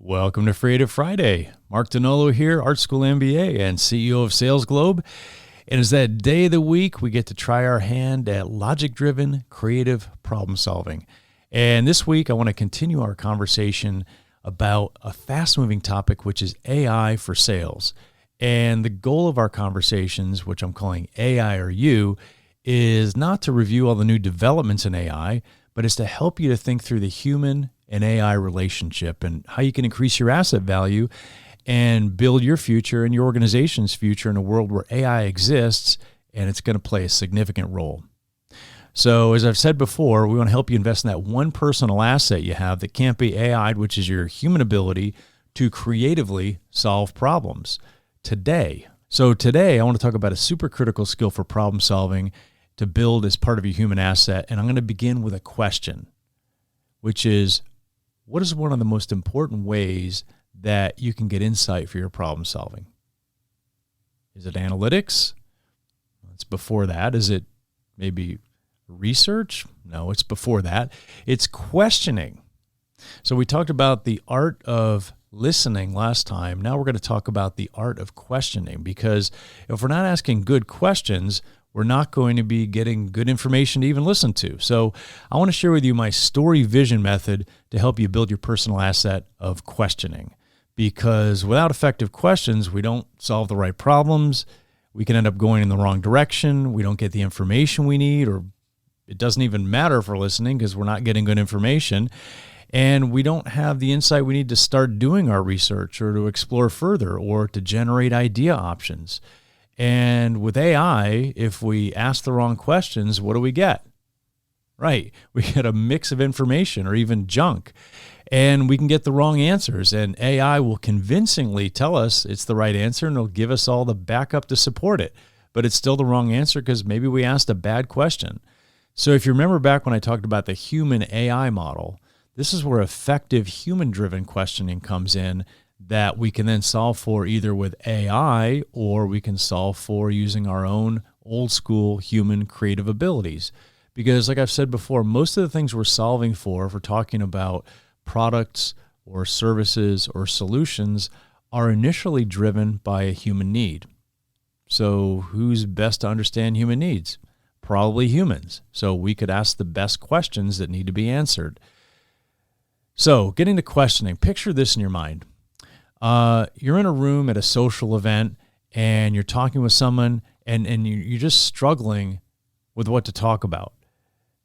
Welcome to Freative Friday. Mark Donnolo here, Art School MBA and CEO of Sales Globe. And it's that day of the week we get to try our hand at logic-driven, creative problem solving. And this week I want to continue our conversation about a fast-moving topic, which is AI for sales. And the goal of our conversations, which I'm calling AI or You, is not to review all the new developments in AI, but is to help you to think through the human and AI relationship and how you can increase your asset value and build your future and your organization's future in a world where AI exists and it's going to play a significant role. So as I've said before, we want to help you invest in that one personal asset you have that can't be AI'd, which is your human ability to creatively solve problems today. So today I want to talk about a super critical skill for problem solving to build as part of your human asset. And I'm going to begin with a question, which is, what is one of the most important ways that you can get insight for your problem solving? Is it analytics? It's before that. Is it maybe research? No, it's before that. It's questioning. So we talked about the art of listening last time. Now we're going to talk about the art of questioning, because if we're not asking good questions, we're not going to be getting good information to even listen to. So I want to share with you my story vision method to help you build your personal asset of questioning. Because without effective questions, we don't solve the right problems. We can end up going in the wrong direction. We don't get the information we need, or it doesn't even matter if we're listening because we're not getting good information. And we don't have the insight we need to start doing our research or to explore further or to generate idea options. And with AI, if we ask the wrong questions, what do we get? Right, we get a mix of information or even junk, and we can get the wrong answers. And AI will convincingly tell us it's the right answer, and it'll give us all the backup to support it. But it's still the wrong answer because maybe we asked a bad question. So if you remember back when I talked about the human AI model, this is where effective human-driven questioning comes in, that we can then solve for either with AI or we can solve for using our own old school human creative abilities. Because like I've said before, most of the things we're solving for, if we're talking about products or services or solutions, are initially driven by a human need. So who's best to understand human needs? Probably humans. So we could ask the best questions that need to be answered. So getting to questioning, picture this in your mind. You're in a room at a social event and you're talking with someone and you're just struggling with what to talk about.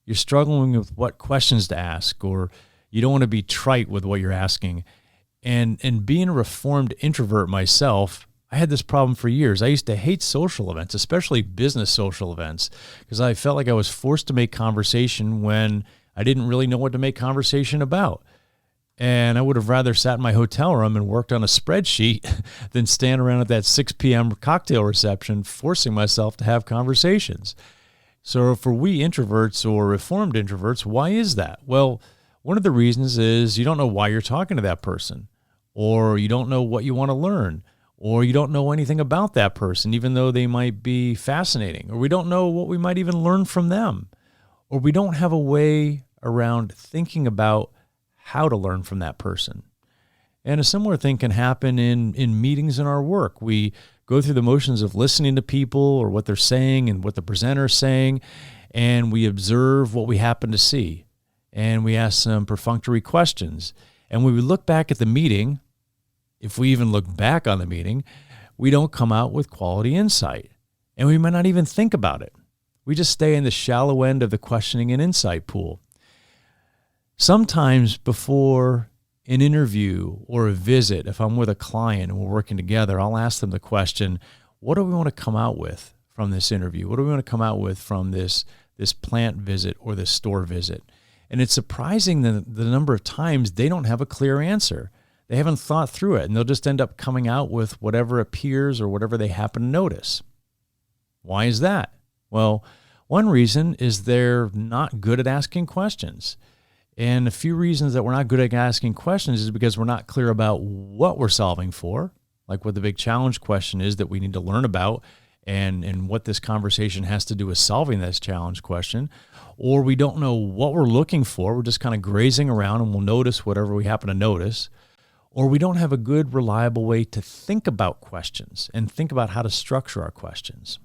You're struggling with what questions to ask, or you don't want to be trite with what you're asking. And being a reformed introvert myself, I had this problem for years. I used to hate social events, especially business social events, because I felt like I was forced to make conversation when I didn't really know what to make conversation about. And I would have rather sat in my hotel room and worked on a spreadsheet than stand around at that 6 p.m. cocktail reception forcing myself to have conversations. So for we introverts or reformed introverts, why is that? Well, one of the reasons is you don't know why you're talking to that person, or you don't know what you want to learn, or you don't know anything about that person, even though they might be fascinating, or we don't know what we might even learn from them, or we don't have a way around thinking about how to learn from that person. And a similar thing can happen in meetings in our work. We go through the motions of listening to people or what they're saying and what the presenter is saying, and we observe what we happen to see. And we ask some perfunctory questions. And when we look back at the meeting, if we even look back on the meeting, we don't come out with quality insight. And we might not even think about it. We just stay in the shallow end of the questioning and insight pool. Sometimes before an interview or a visit, if I'm with a client and we're working together, I'll ask them the question, what do we want to come out with from this interview? What do we want to come out with from this plant visit or this store visit? And it's surprising the number of times they don't have a clear answer. They haven't thought through it, and they'll just end up coming out with whatever appears or whatever they happen to notice. Why is that? Well, one reason is they're not good at asking questions. And a few reasons that we're not good at asking questions is because we're not clear about what we're solving for, like what the big challenge question is that we need to learn about and what this conversation has to do with solving this challenge question. Or we don't know what we're looking for. We're just kind of grazing around and we'll notice whatever we happen to notice. or we don't have a good, reliable way to think about questions and think about how to structure our questions.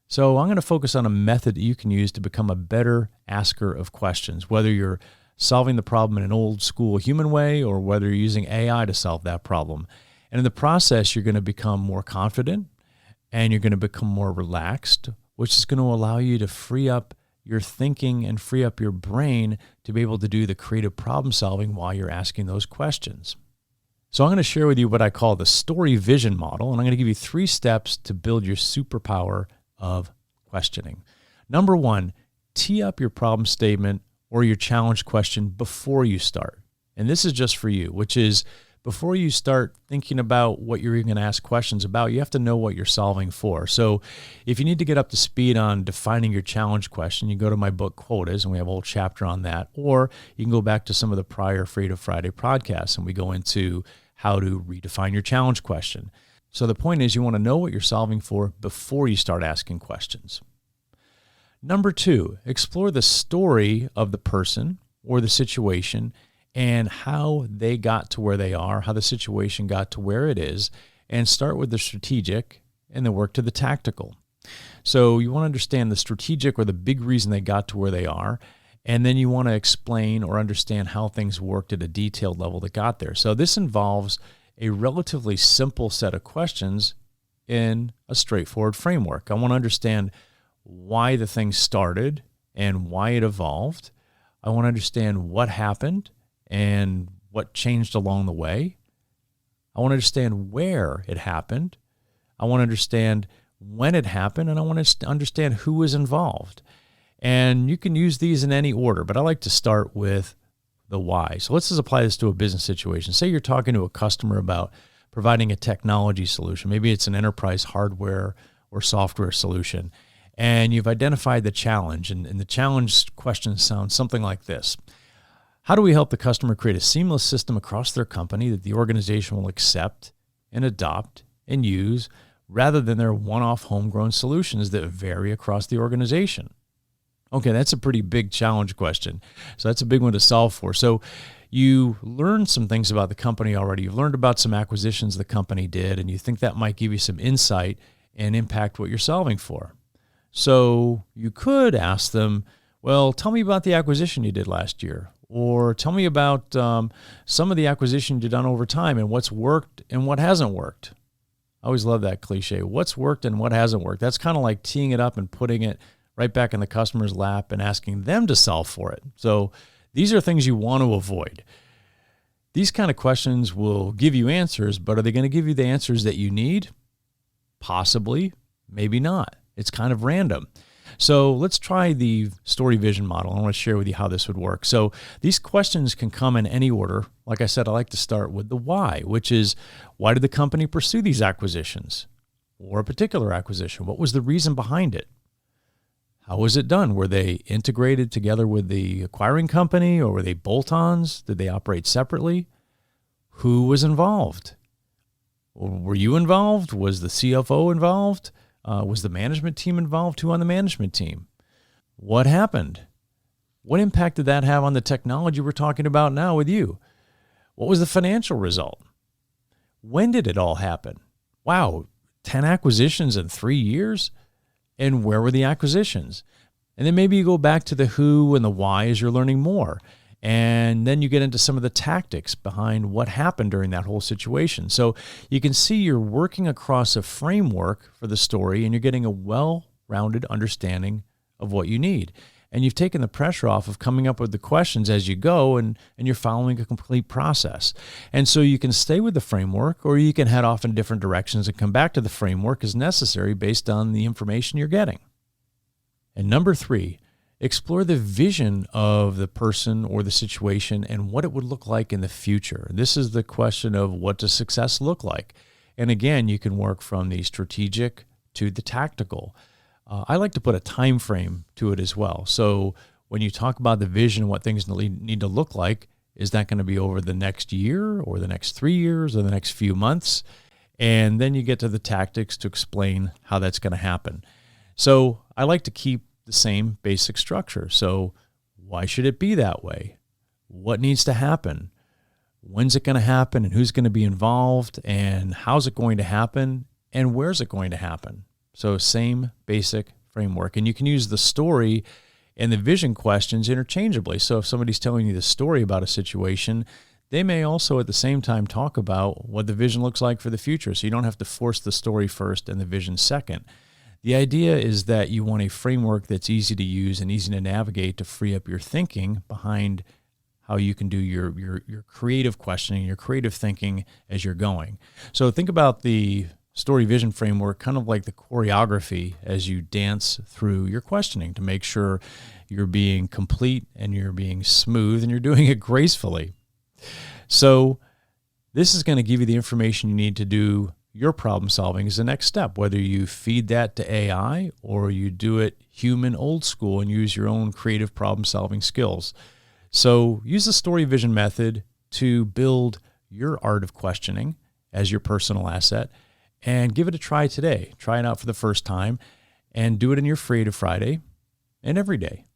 So I'm going to focus on a method that you can use to become a better asker of questions, whether you're solving the problem in an old school human way or whether you're using AI to solve that problem. And in the process, you're going to become more confident and you're going to become more relaxed, which is going to allow you to free up your thinking and free up your brain to be able to do the creative problem solving while you're asking those questions. So I'm going to share with you what I call the story vision model, and I'm going to give you 3 steps to build your superpower of questioning. Number 1, tee up your problem statement or your challenge question before you start. And this is just for you, which is before you start thinking about what you're even going to ask questions about, you have to know what you're solving for. So if you need to get up to speed on defining your challenge question, you go to my book Quotas, and we have a whole chapter on that. Or you can go back to some of the prior Freative Friday podcasts, and we go into how to redefine your challenge question. So the point is you want to know what you're solving for before you start asking questions. Number 2, explore the story of the person or the situation and how they got to where they are, how the situation got to where it is, and start with the strategic and then work to the tactical. So you want to understand the strategic or the big reason they got to where they are, and then you want to explain or understand how things worked at a detailed level that got there. So this involves a relatively simple set of questions in a straightforward framework. I want to understand why the thing started and why it evolved. I want to understand what happened and what changed along the way. I want to understand where it happened. I want to understand when it happened, and I want to understand who was involved. And you can use these in any order, but I like to start with the why. So let's just apply this to a business situation. Say you're talking to a customer about providing a technology solution. Maybe it's an enterprise hardware or software solution, and you've identified the challenge. And the challenge question sounds something like this. How do we help the customer create a seamless system across their company that the organization will accept and adopt and use rather than their one-off homegrown solutions that vary across the organization? Okay, that's a pretty big challenge question. So that's a big one to solve for. So you learned some things about the company already. You've learned about some acquisitions the company did, and you think that might give you some insight and impact what you're solving for. So you could ask them, well, tell me about the acquisition you did last year, or tell me about some of the acquisitions you've done over time and what's worked and what hasn't worked. I always love that cliche, what's worked and what hasn't worked. That's kind of like teeing it up and putting it right back in the customer's lap and asking them to solve for it. So these are things you want to avoid. These kind of questions will give you answers, but are they going to give you the answers that you need? Possibly, maybe not. It's kind of random. So let's try the story vision model. I want to share with you how this would work. So these questions can come in any order. Like I said, I like to start with the why, which is why did the company pursue these acquisitions or a particular acquisition? What was the reason behind it? How was it done? Were they integrated together with the acquiring company, or were they bolt-ons? Did they operate separately? Who was involved? Were you involved? Was the CFO involved? Was the management team involved? Who on the management team? What happened? What impact did that have on the technology we're talking about now with you? What was the financial result? When did it all happen? Wow, 10 acquisitions in 3 years? And where were the acquisitions? And then maybe you go back to the who and the why as you're learning more. And then you get into some of the tactics behind what happened during that whole situation. So you can see you're working across a framework for the story, and you're getting a well-rounded understanding of what you need. And you've taken the pressure off of coming up with the questions as you go, and you're following a complete process. And so you can stay with the framework, or you can head off in different directions and come back to the framework as necessary based on the information you're getting. And number 3, explore the vision of the person or the situation and what it would look like in the future. This is the question of what does success look like? And again, you can work from the strategic to the tactical. I like to put a time frame to it as well. So when you talk about the vision, what things need to look like, is that going to be over the next year or the next 3 years or the next few months? And then you get to the tactics to explain how that's going to happen. So I like to keep the same basic structure. So why should it be that way? What needs to happen? when's it going to happen and who's going to be involved and how's it going to happen and where's it going to happen. So same basic framework. And you can use the story and the vision questions interchangeably. So if somebody's telling you the story about a situation, they may also at the same time talk about what the vision looks like for the future. So you don't have to force the story first and the vision second. The idea is that you want a framework that's easy to use and easy to navigate to free up your thinking behind how you can do your creative questioning, your creative thinking as you're going. So think about the story vision framework kind of like the choreography as you dance through your questioning to make sure you're being complete and you're being smooth and you're doing it gracefully. So this is going to give you the information you need to do your problem solving as the next step, whether you feed that to AI or you do it human old school and use your own creative problem solving skills. So use the story vision method to build your art of questioning as your personal asset and give it a try today. Try it out for the first time and do it in your Freative Friday and every day.